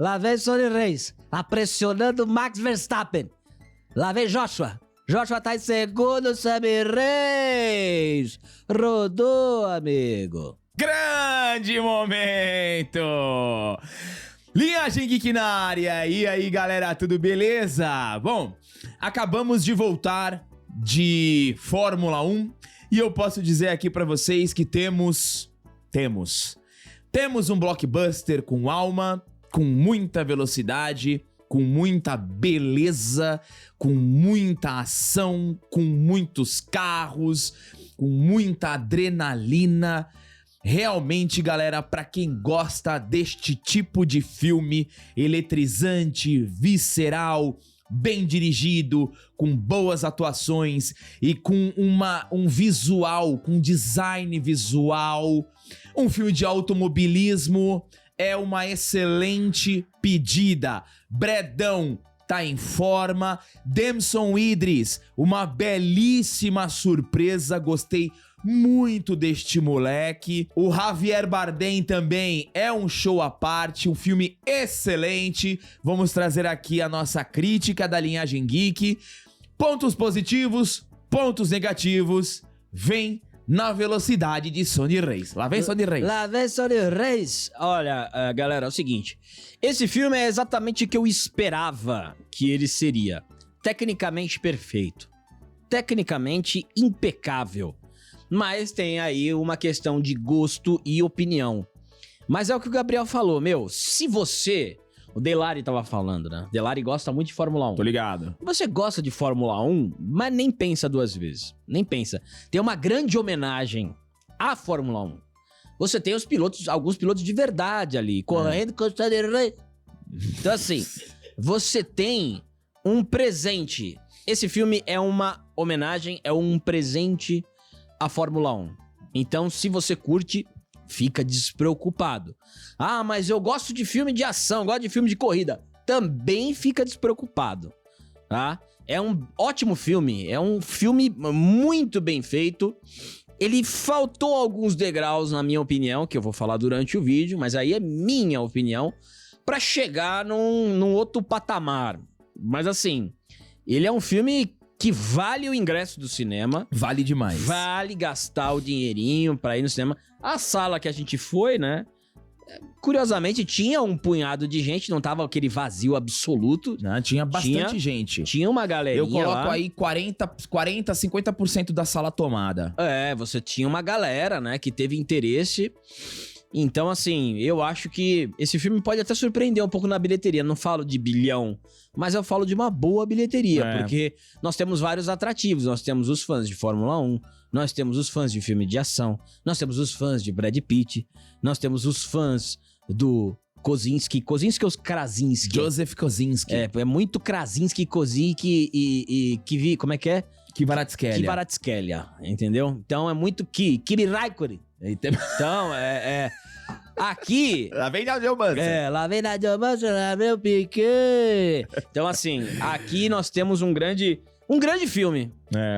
Lá vem Sonny Reis, tá pressionando Max Verstappen. Lá vem Joshua. Joshua tá em segundo, Sammy Reis. Rodou, amigo. Grande momento! Linhagem Geek na área. E aí, galera, tudo beleza? Bom, acabamos de voltar de Fórmula 1 e eu posso dizer aqui pra vocês que temos um blockbuster com alma, com muita velocidade, com muita beleza, com muita ação, com muitos carros, com muita adrenalina. Realmente, galera, pra quem gosta deste tipo de filme eletrizante, visceral, bem dirigido, com boas atuações e com um visual, com design visual, um filme de automobilismo, é uma excelente pedida. Bredão tá em forma, Damson Idris, uma belíssima surpresa, gostei muito deste moleque. O Javier Bardem também é um show à parte, um filme excelente. Vamos trazer aqui a nossa crítica da Linhagem Geek. Pontos positivos, pontos negativos, vem na velocidade de Sonny Reis. Lá vem Sonny Reis. Lá vem Sonny Reis. Olha, galera, é o seguinte. Esse filme é exatamente o que eu esperava que ele seria. Tecnicamente perfeito. Tecnicamente impecável. Mas tem aí uma questão de gosto e opinião. Mas é o que o Gabriel falou, meu. Se você... O Delari tava falando, né? Delari gosta muito de Fórmula 1. Tô ligado. Você gosta de Fórmula 1, mas nem pensa duas vezes. Nem pensa. Tem uma grande homenagem à Fórmula 1. Você tem os pilotos, alguns pilotos de verdade ali, correndo com o Sonny Reis. Então assim, você tem um presente. Esse filme é uma homenagem, é um presente à Fórmula 1. Então, se você curte, fica despreocupado. Ah, mas eu gosto de filme de ação, gosto de filme de corrida. Também fica despreocupado, tá? É um ótimo filme, é um filme muito bem feito. Ele faltou alguns degraus, na minha opinião, que eu vou falar durante o vídeo, mas aí é minha opinião, pra chegar num outro patamar. Mas assim, ele é um filme que vale o ingresso do cinema. Vale demais. Vale gastar o dinheirinho pra ir no cinema. A sala que a gente foi, né? Curiosamente, tinha um punhado de gente, não tava aquele vazio absoluto. Não, tinha bastante gente. Tinha uma galerinha Eu coloco lá. aí 40, 50% da sala tomada. É, você tinha uma galera, né, que teve interesse. Então, assim, eu acho que esse filme pode até surpreender um pouco na bilheteria. Não falo de bilhão, mas eu falo de uma boa bilheteria. Porque nós temos vários atrativos. Nós temos os fãs de Fórmula 1, nós temos os fãs de filme de ação, nós temos os fãs de Brad Pitt, nós temos os fãs do Kosinski. Kosinski ou os Krasinski? Joseph Kosinski. É muito Krasinski, Kosinski e como é que é? Kvaratskhelia, entendeu? Então é muito Kimi Raikkonen. Então, aqui... Lá vem na Diomança. Lá vem na Diomança, lá vem o Piquet. Então, assim, aqui nós temos um grande filme.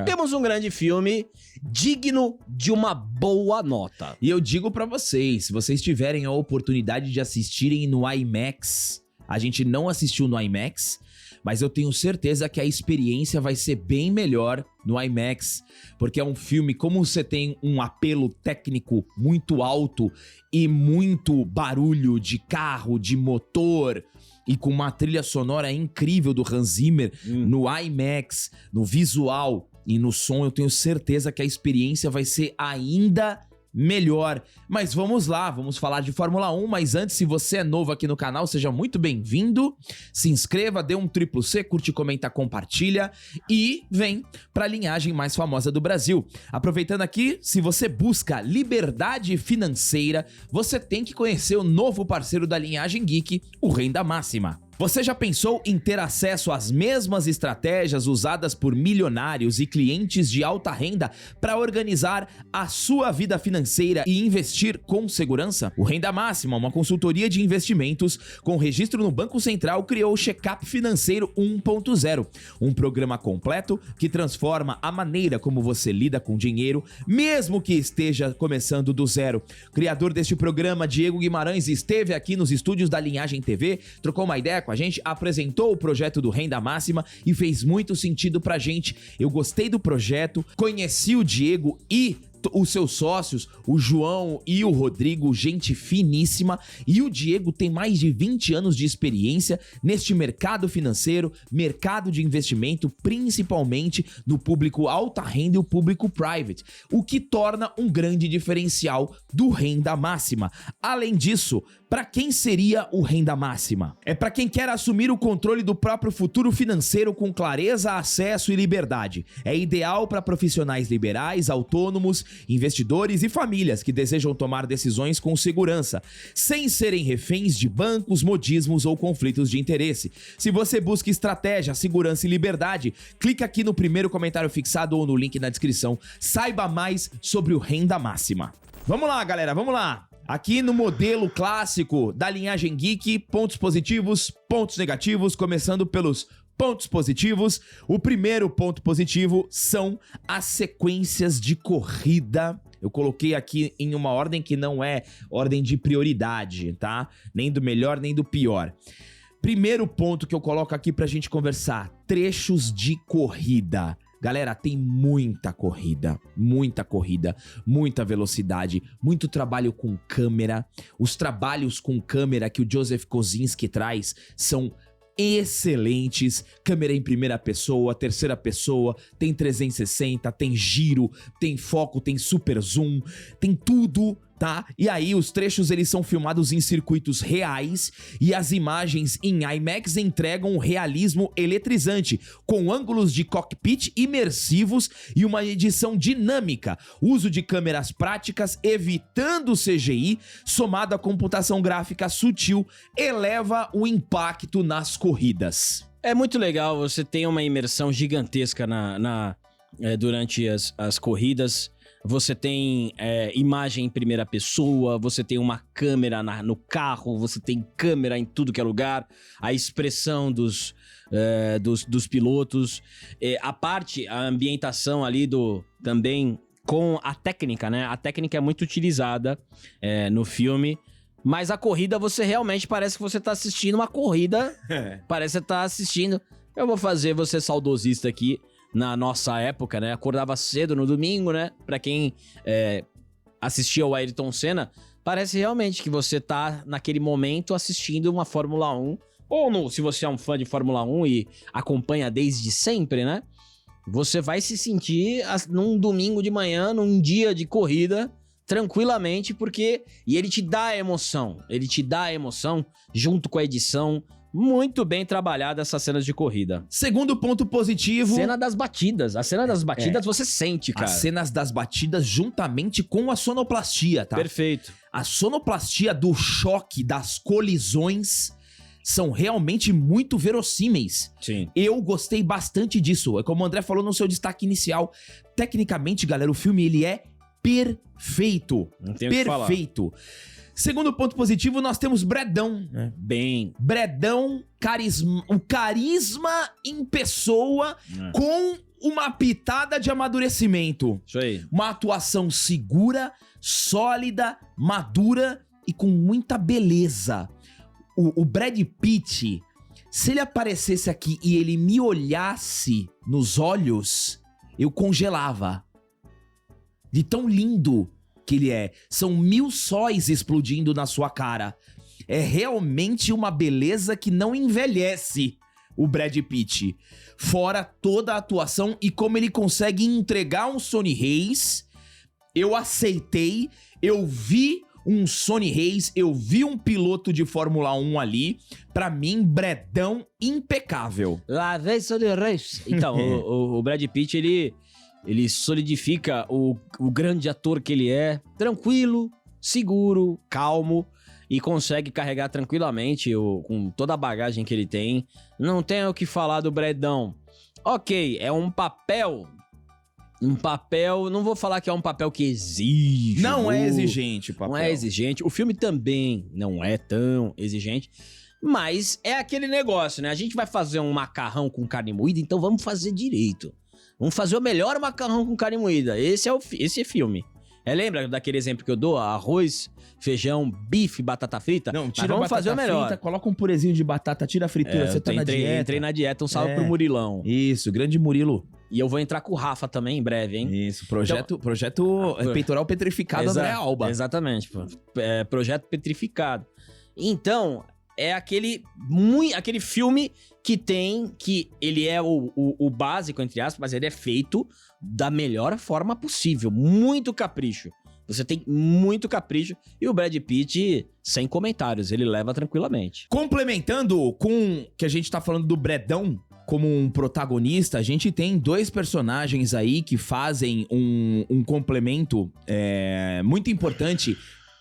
Temos um grande filme digno de uma boa nota. E eu digo pra vocês, se vocês tiverem a oportunidade de assistirem no IMAX, a gente não assistiu no IMAX, mas eu tenho certeza que a experiência vai ser bem melhor no IMAX, porque é um filme, como você tem um apelo técnico muito alto e muito barulho de carro, de motor, e com uma trilha sonora incrível do Hans Zimmer, no IMAX, no visual e no som, eu tenho certeza que a experiência vai ser ainda melhor. Mas vamos lá, vamos falar de Fórmula 1, mas antes, se você é novo aqui no canal, seja muito bem-vindo, se inscreva, dê um C, curte, comenta, compartilha e vem pra linhagem mais famosa do Brasil. Aproveitando aqui, se você busca liberdade financeira, você tem que conhecer o novo parceiro da Linhagem Geek, o Renda Máxima. Você já pensou em ter acesso às mesmas estratégias usadas por milionários e clientes de alta renda para organizar a sua vida financeira e investir com segurança? O Renda Máxima, uma consultoria de investimentos com registro no Banco Central, criou o Checkup Financeiro 1.0, um programa completo que transforma a maneira como você lida com dinheiro, mesmo que esteja começando do zero. O criador deste programa, Diego Guimarães, esteve aqui nos estúdios da Linhagem TV, trocou uma ideia com a gente, apresentou o projeto do Renda Máxima e fez muito sentido pra gente. Eu gostei do projeto, conheci o Diego e os seus sócios, o João e o Rodrigo, gente finíssima, e o Diego tem mais de 20 anos de experiência neste mercado financeiro, mercado de investimento, principalmente no público alta renda e o público private, o que torna um grande diferencial do Renda Máxima. Além disso, para quem seria o Renda Máxima? É para quem quer assumir o controle do próprio futuro financeiro com clareza, acesso e liberdade. É ideal para profissionais liberais, autônomos, investidores e famílias que desejam tomar decisões com segurança, sem serem reféns de bancos, modismos ou conflitos de interesse. Se você busca estratégia, segurança e liberdade, clica aqui no primeiro comentário fixado ou no link na descrição. Saiba mais sobre o Renda Máxima. Vamos lá, galera, vamos lá! Aqui no modelo clássico da Linhagem Geek, pontos positivos, pontos negativos, começando pelos pontos positivos. O primeiro ponto positivo são as sequências de corrida. Eu coloquei aqui em uma ordem que não é ordem de prioridade, tá? Nem do melhor, nem do pior. Primeiro ponto que eu coloco aqui pra gente conversar, trechos de corrida. Galera, tem muita corrida, muita velocidade, muito trabalho com câmera. Os trabalhos com câmera que o Joseph Kosinski traz são excelentes. Câmera em primeira pessoa, terceira pessoa, tem 360, tem giro, tem foco, tem super zoom, tem tudo, tá? E aí os trechos eles são filmados em circuitos reais e as imagens em IMAX entregam um realismo eletrizante, com ângulos de cockpit imersivos e uma edição dinâmica. Uso de câmeras práticas, evitando o CGI, somado à computação gráfica sutil, eleva o impacto nas corridas. É muito legal, você tem uma imersão gigantesca durante as corridas. Você tem imagem em primeira pessoa, você tem uma câmera no carro, você tem câmera em tudo que é lugar, a expressão dos pilotos, a ambientação ali também com a técnica, né? A técnica é muito utilizada no filme, mas a corrida você realmente parece que você tá assistindo uma corrida, parece que você tá assistindo... Eu vou fazer você saudosista aqui. Na nossa época, né? Acordava cedo no domingo, né? Pra quem assistia ao Ayrton Senna, parece realmente que você tá naquele momento assistindo uma Fórmula 1. Ou se você é um fã de Fórmula 1 e acompanha desde sempre, né? Você vai se sentir num domingo de manhã, num dia de corrida, tranquilamente, porque... E ele te dá a emoção. Ele te dá a emoção junto com a edição. Muito bem trabalhada essas cenas de corrida. Segundo ponto positivo... Cena das batidas. A cena das batidas você sente, cara. As cenas das batidas juntamente com a sonoplastia, tá? Perfeito. A sonoplastia do choque, das colisões, são realmente muito verossímeis. Sim. Eu gostei bastante disso. É como o André falou no seu destaque inicial. Tecnicamente, galera, o filme ele é perfeito. Não tem o que falar. Perfeito. Segundo ponto positivo, nós temos Bredão. Bredão, o carisma em pessoa com uma pitada de amadurecimento. Isso aí. Uma atuação segura, sólida, madura e com muita beleza. O Brad Pitt, se ele aparecesse aqui e ele me olhasse nos olhos, eu congelava. De tão lindo que ele é. São 1000 sóis explodindo na sua cara. É realmente uma beleza que não envelhece o Brad Pitt. Fora toda a atuação e como ele consegue entregar um Sonny Hayes. Eu aceitei, eu vi um Sonny Hayes, eu vi um piloto de Fórmula 1 ali. Pra mim, Bredão impecável. Lá vem Sonny Hayes. Então, o Brad Pitt, ele solidifica o grande ator que ele é, tranquilo, seguro, calmo. e consegue carregar tranquilamente com toda a bagagem que ele tem. Não tem o que falar do Bredão. Ok, é um papel, não vou falar que é um papel que exige. Não é exigente o papel. Não é exigente. O filme também não é tão exigente. Mas é aquele negócio, né? A gente vai fazer um macarrão com carne moída, então vamos fazer direito. Vamos fazer o melhor macarrão com carne moída. Esse é filme. Lembra daquele exemplo que eu dou? Arroz, feijão, bife, batata frita? Não, tira vamos fazer o melhor. Frita, coloca um purezinho de batata, tira a fritura, você tá na dieta. Entrei na dieta, um salve pro Murilão. Isso, grande Murilo. E eu vou entrar com o Rafa também em breve, hein? Isso, projeto peitoral petrificado André Alba. Exatamente, projeto petrificado. Então, é aquele filme que ele é o básico, entre aspas, mas ele é feito da melhor forma possível. Muito capricho. Você tem muito capricho. E o Brad Pitt, sem comentários, ele leva tranquilamente. Complementando com que a gente tá falando do Bredão como um protagonista, a gente tem dois personagens aí que fazem um complemento muito importante,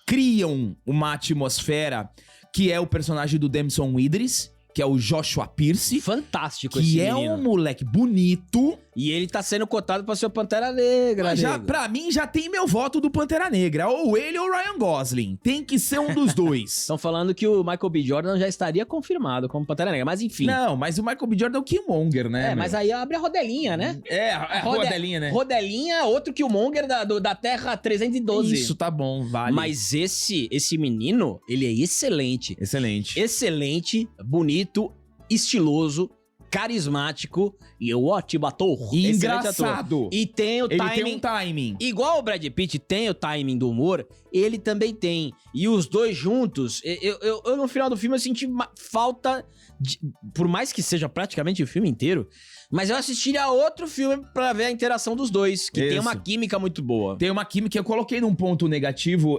criam uma atmosfera, que é o personagem do Damson Idris, que é o Joshua Pierce. Fantástico esse menino. Que é um moleque bonito. E ele tá sendo cotado pra ser o Pantera Negra. Pra mim, já tem meu voto do Pantera Negra. Ou ele ou o Ryan Gosling. Tem que ser um dos dois. Estão falando que o Michael B. Jordan já estaria confirmado como Pantera Negra, mas enfim. Não, mas o Michael B. Jordan é o Killmonger, né? Mas aí abre a rodelinha, né? A rodelinha, né? Rodelinha, outro Killmonger da Terra 312. Isso, tá bom, vale. Mas esse menino, ele é excelente. Excelente. Excelente, bonito, estiloso, carismático e ótimo ator. E engraçado. E tem o timing. Ele tem um timing. Igual o Brad Pitt tem o timing do humor, ele também tem. E os dois juntos, eu no final do filme eu senti falta de, por mais que seja praticamente o filme inteiro, mas eu assistiria a outro filme pra ver a interação dos dois, que tem uma química muito boa. Tem uma química, eu coloquei num ponto negativo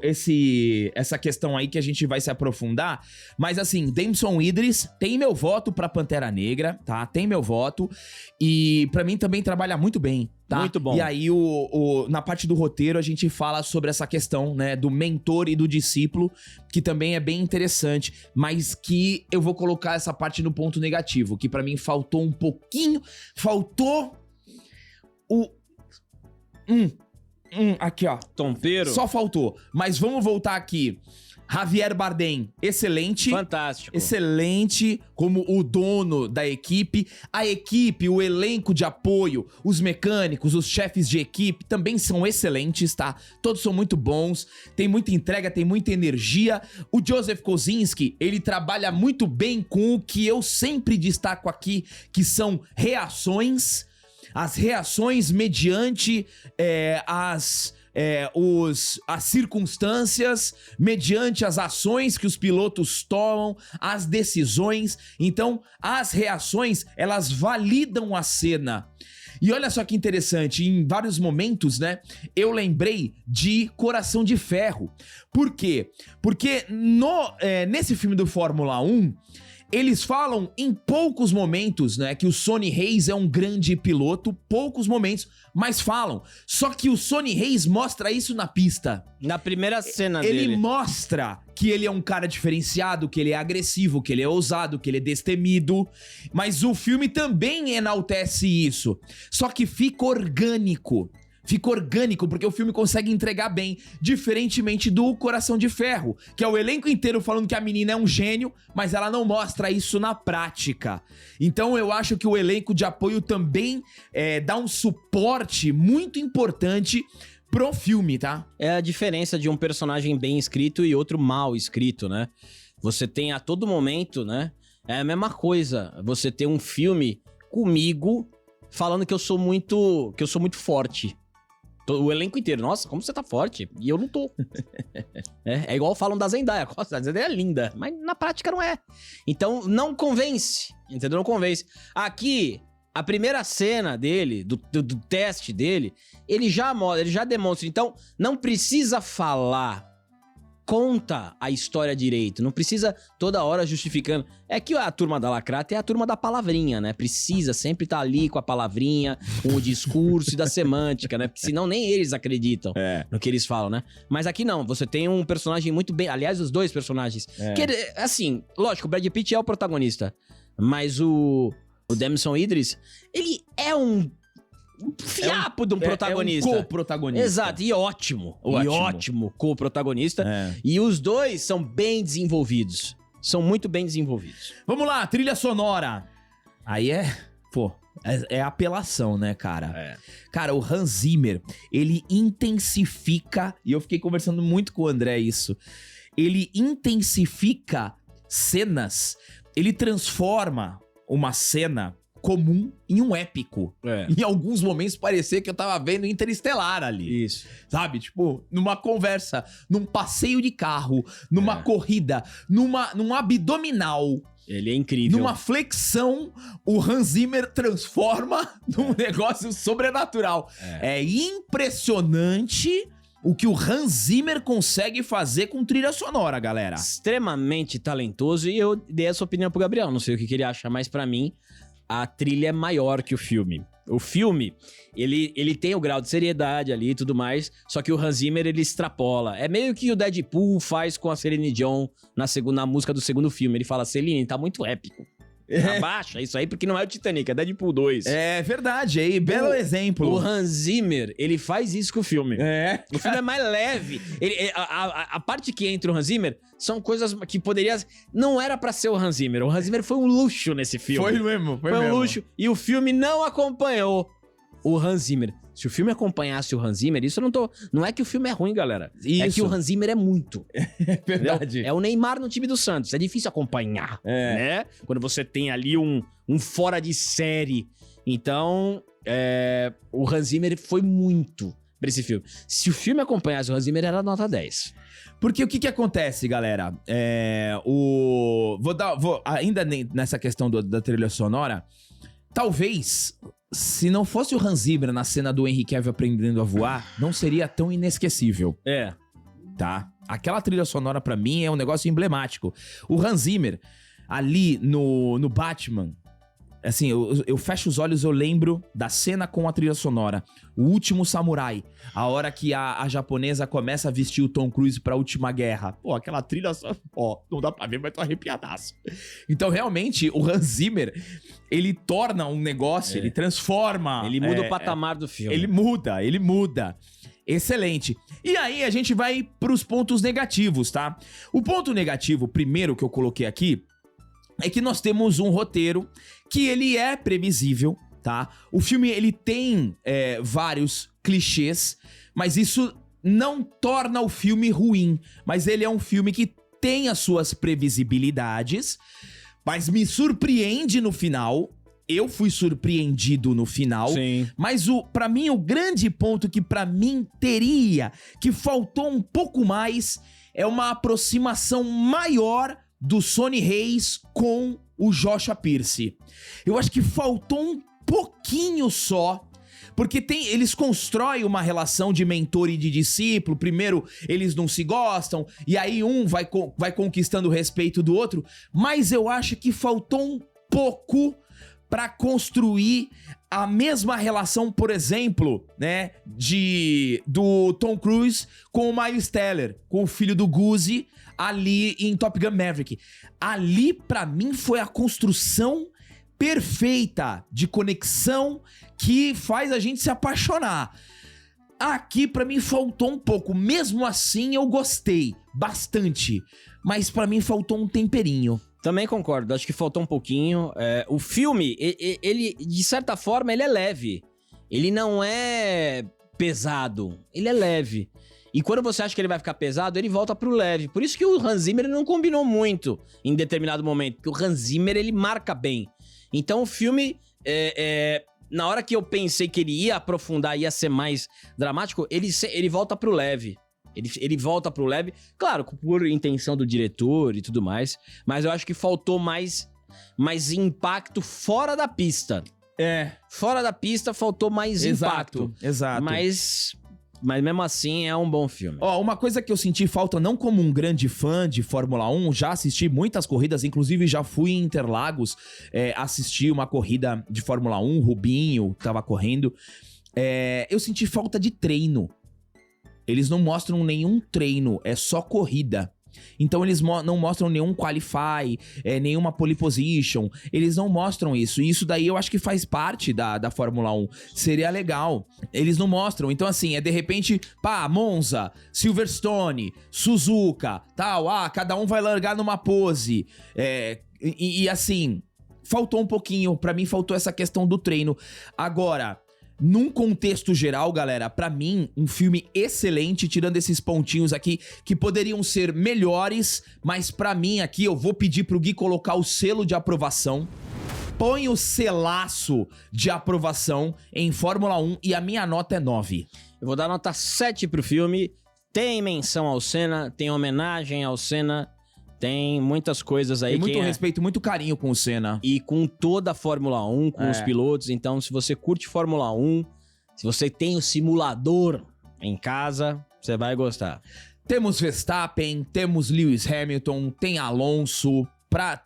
essa questão aí que a gente vai se aprofundar, mas assim, Damson Idris tem meu voto pra Pantera Negra, tá? Tem meu voto, e pra mim também trabalha muito bem, tá? Muito bom. E aí, na parte do roteiro, a gente fala sobre essa questão, né, do mentor e do discípulo, que também é bem interessante, mas que eu vou colocar essa parte no ponto negativo, que pra mim faltou um pouquinho, faltou o... aqui, ó. Tompeiro. Só faltou. Mas vamos voltar aqui. Javier Bardem, excelente. Fantástico. Excelente como o dono da equipe. A equipe, o elenco de apoio, os mecânicos, os chefes de equipe também são excelentes, tá? Todos são muito bons, tem muita entrega, tem muita energia. O Joseph Kosinski, ele trabalha muito bem com o que eu sempre destaco aqui, que são reações. As reações mediante as circunstâncias, mediante as ações que os pilotos tomam, as decisões. Então, as reações, elas validam a cena. E olha só que interessante, em vários momentos, né, eu lembrei de Coração de Ferro. Por quê? Porque nesse filme do Fórmula 1, eles falam em poucos momentos, né, que o Sonny Hayes é um grande piloto, poucos momentos, mas falam. Só que o Sonny Hayes mostra isso na pista. Na primeira cena dele. Ele mostra que ele é um cara diferenciado, que ele é agressivo, que ele é ousado, que ele é destemido. Mas o filme também enaltece isso. Só que fica orgânico. Fica orgânico, porque o filme consegue entregar bem, diferentemente do Coração de Ferro, que é o elenco inteiro falando que a menina é um gênio, mas ela não mostra isso na prática. Então eu acho que o elenco de apoio também dá um suporte muito importante pro filme, tá? É a diferença de um personagem bem escrito e outro mal escrito, né? Você tem a todo momento, né? É a mesma coisa, você tem um filme comigo falando que eu sou muito forte. O elenco inteiro, nossa, como você tá forte. E eu não tô. É igual falam da Zendaya. Nossa, a Zendaya é linda, mas na prática não é. Então, não convence, entendeu? Não convence. Aqui, a primeira cena dele, do teste dele, ele já demonstra. Então, não precisa falar. conta a história direito, não precisa toda hora justificando. É que a turma da Lacrata é a turma da palavrinha, né? Precisa sempre estar ali com a palavrinha, com o discurso e da semântica, né? Porque senão nem eles acreditam no que eles falam, né? Mas aqui não, você tem um personagem muito bem... Aliás, os dois personagens. Que, assim, lógico, o Brad Pitt é o protagonista, mas o Damson Idris, ele é um fiapo de um protagonista. É um co-protagonista. Exato, e ótimo. E ótimo co-protagonista. E os dois são bem desenvolvidos. São muito bem desenvolvidos. Vamos lá, trilha sonora. Aí é apelação, né, cara? Cara, o Hans Zimmer, ele intensifica, e eu fiquei conversando muito com o André isso, ele intensifica cenas, ele transforma uma cena comum em um épico. Em alguns momentos parecia que eu tava vendo Interestelar ali. Isso. Sabe? Tipo, numa conversa, num passeio de carro, numa corrida, num abdominal. Ele é incrível. Numa flexão, o Hans Zimmer transforma num negócio sobrenatural. É impressionante o que o Hans Zimmer consegue fazer com trilha sonora, galera. Extremamente talentoso, e eu dei essa opinião pro Gabriel. Não sei o que ele acha, mas pra mim, a trilha é maior que o filme. O filme, ele tem o grau de seriedade ali e tudo mais, só que o Hans Zimmer, ele extrapola. É meio que o Deadpool faz com a Celine Dion na música do segundo filme. Ele fala, Celine, tá muito épico. Abaixa isso aí, porque não é o Titanic, é Deadpool 2. É verdade, aí, belo exemplo. O Hans Zimmer, ele faz isso com o filme. O filme é mais leve. A parte que entra o Hans Zimmer são coisas que poderia... Não era pra ser o Hans Zimmer. O Hans Zimmer foi um luxo nesse filme. Foi mesmo. Um luxo. E o filme não acompanhou o Hans Zimmer. Se o filme acompanhasse o Hans Zimmer, isso eu não tô... Não é que o filme é ruim, galera. É que o Hans Zimmer é muito. É verdade. Entendeu? É o Neymar no time do Santos. É difícil acompanhar, né? Quando você tem ali um fora de série. Então, o Hans Zimmer foi muito pra esse filme. Se o filme acompanhasse o Hans Zimmer, era nota 10. Porque o que acontece, galera? Ainda nessa questão da trilha sonora, talvez... Se não fosse o Hans Zimmer na cena do Henry Cavill aprendendo a voar, não seria tão inesquecível. Tá? Aquela trilha sonora, pra mim, é um negócio emblemático. O Hans Zimmer, ali no Batman, assim, eu fecho os olhos, eu lembro da cena com a trilha sonora. O Último Samurai. A hora que a japonesa começa a vestir o Tom Cruise pra Última Guerra. Pô, aquela trilha só... Ó, não dá pra ver, mas tô arrepiadaço. Então, realmente, o Hans Zimmer, ele torna um negócio, ele transforma... Ele muda o patamar do filme. Ele muda. Excelente. E aí, a gente vai pros pontos negativos, tá? O ponto negativo, primeiro que eu coloquei aqui, é que nós temos um roteiro que ele é previsível, tá? O filme, ele tem vários clichês, mas isso não torna o filme ruim. Mas ele é um filme que tem as suas previsibilidades, mas me surpreende no final. Eu fui surpreendido no final. Sim. Mas pra mim, o grande ponto que pra mim que faltou um pouco mais, é uma aproximação maior do Sonny Hayes com o Joshua Pierce. Eu acho que faltou um pouquinho só, porque eles constroem uma relação de mentor e de discípulo. Primeiro, eles não se gostam, e aí um vai conquistando o respeito do outro, mas eu acho que faltou um pouco pra construir a mesma relação, por exemplo, né, do Tom Cruise com o Miles Teller, com o filho do Goose, ali em Top Gun Maverick. Ali, pra mim, foi a construção perfeita de conexão que faz a gente se apaixonar. Aqui, pra mim, faltou um pouco. Mesmo assim, eu gostei bastante, mas pra mim faltou um temperinho. Também concordo, acho que faltou um pouquinho. O filme, ele, de certa forma, ele é leve. Ele não é pesado, ele é leve. E quando você acha que ele vai ficar pesado, ele volta pro leve. Por isso que o Hans Zimmer não combinou muito em determinado momento, porque o Hans Zimmer, ele marca bem. Então o filme, na hora que eu pensei que ele ia aprofundar, ia ser mais dramático, ele volta pro leve. Ele volta pro leve, claro, por intenção do diretor e tudo mais, mas eu acho que faltou mais impacto fora da pista. Fora da pista faltou mais impacto. Exato. Mas mas mesmo assim é um bom filme. Ó, uma coisa que eu senti falta, não como um grande fã de Fórmula 1, já assisti muitas corridas, inclusive já fui em Interlagos assistir uma corrida de Fórmula 1, Rubinho tava correndo. Eu senti falta de treino. Eles não mostram nenhum treino, é só corrida. Então eles não mostram nenhum qualify, nenhuma pole position, eles não mostram isso. E isso daí eu acho que faz parte da Fórmula 1. Seria legal. Eles não mostram. Então assim, de repente, Monza, Silverstone, Suzuka, tal, cada um vai largar numa pose. E assim, faltou um pouquinho, pra mim faltou essa questão do treino. Agora, num contexto geral, galera, pra mim, um filme excelente, tirando esses pontinhos aqui, que poderiam ser melhores, mas pra mim aqui, eu vou pedir pro Gui colocar o selo de aprovação. Põe o selaço de aprovação em Fórmula 1 e a minha nota é 9. Eu vou dar nota 7 pro filme. Tem menção ao Senna, tem homenagem ao Senna, tem muitas coisas aí. Tem muito respeito, muito carinho com o Senna. E com toda a Fórmula 1, com os pilotos. Então, se você curte Fórmula 1, se você tem o simulador em casa, você vai gostar. Temos Verstappen, temos Lewis Hamilton, tem Alonso,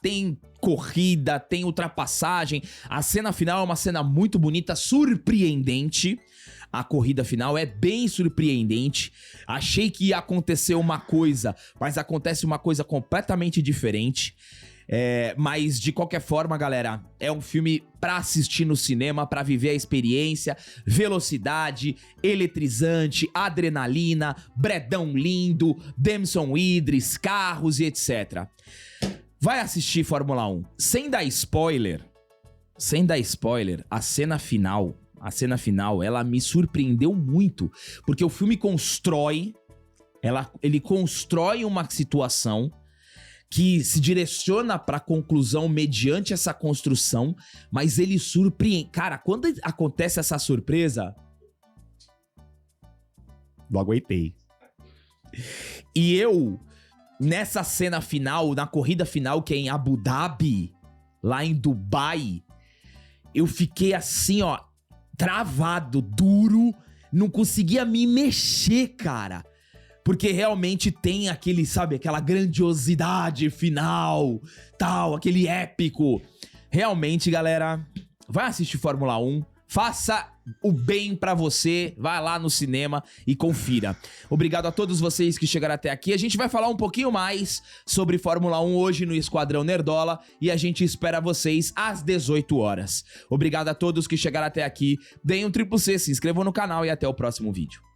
tem corrida, tem ultrapassagem. A cena final é uma cena muito bonita, surpreendente. A corrida final é bem surpreendente. Achei que ia acontecer uma coisa, mas acontece uma coisa completamente diferente. Mas de qualquer forma, galera, é um filme pra assistir no cinema, pra viver a experiência, velocidade, eletrizante, adrenalina, bredão lindo, Damson Idris, carros e etc. Vai assistir Fórmula 1. Sem dar spoiler, a cena final, ela me surpreendeu muito, porque o filme ele constrói uma situação que se direciona pra conclusão mediante essa construção, mas ele surpreende. Cara, quando acontece essa surpresa, não aguentei. E eu, nessa cena final, na corrida final, que é em Abu Dhabi, lá em Dubai, eu fiquei assim, ó, travado, duro, não conseguia me mexer, cara. Porque realmente tem aquele, sabe, aquela grandiosidade final, tal, aquele épico. Realmente, galera, vai assistir Fórmula 1, faça o bem pra você, vai lá no cinema e confira. Obrigado a todos vocês que chegaram até aqui. A gente vai falar um pouquinho mais sobre Fórmula 1 hoje no Esquadrão Nerdola e a gente espera vocês às 18 horas. Obrigado a todos que chegaram até aqui. Deem um triplo C, se inscrevam no canal e até o próximo vídeo.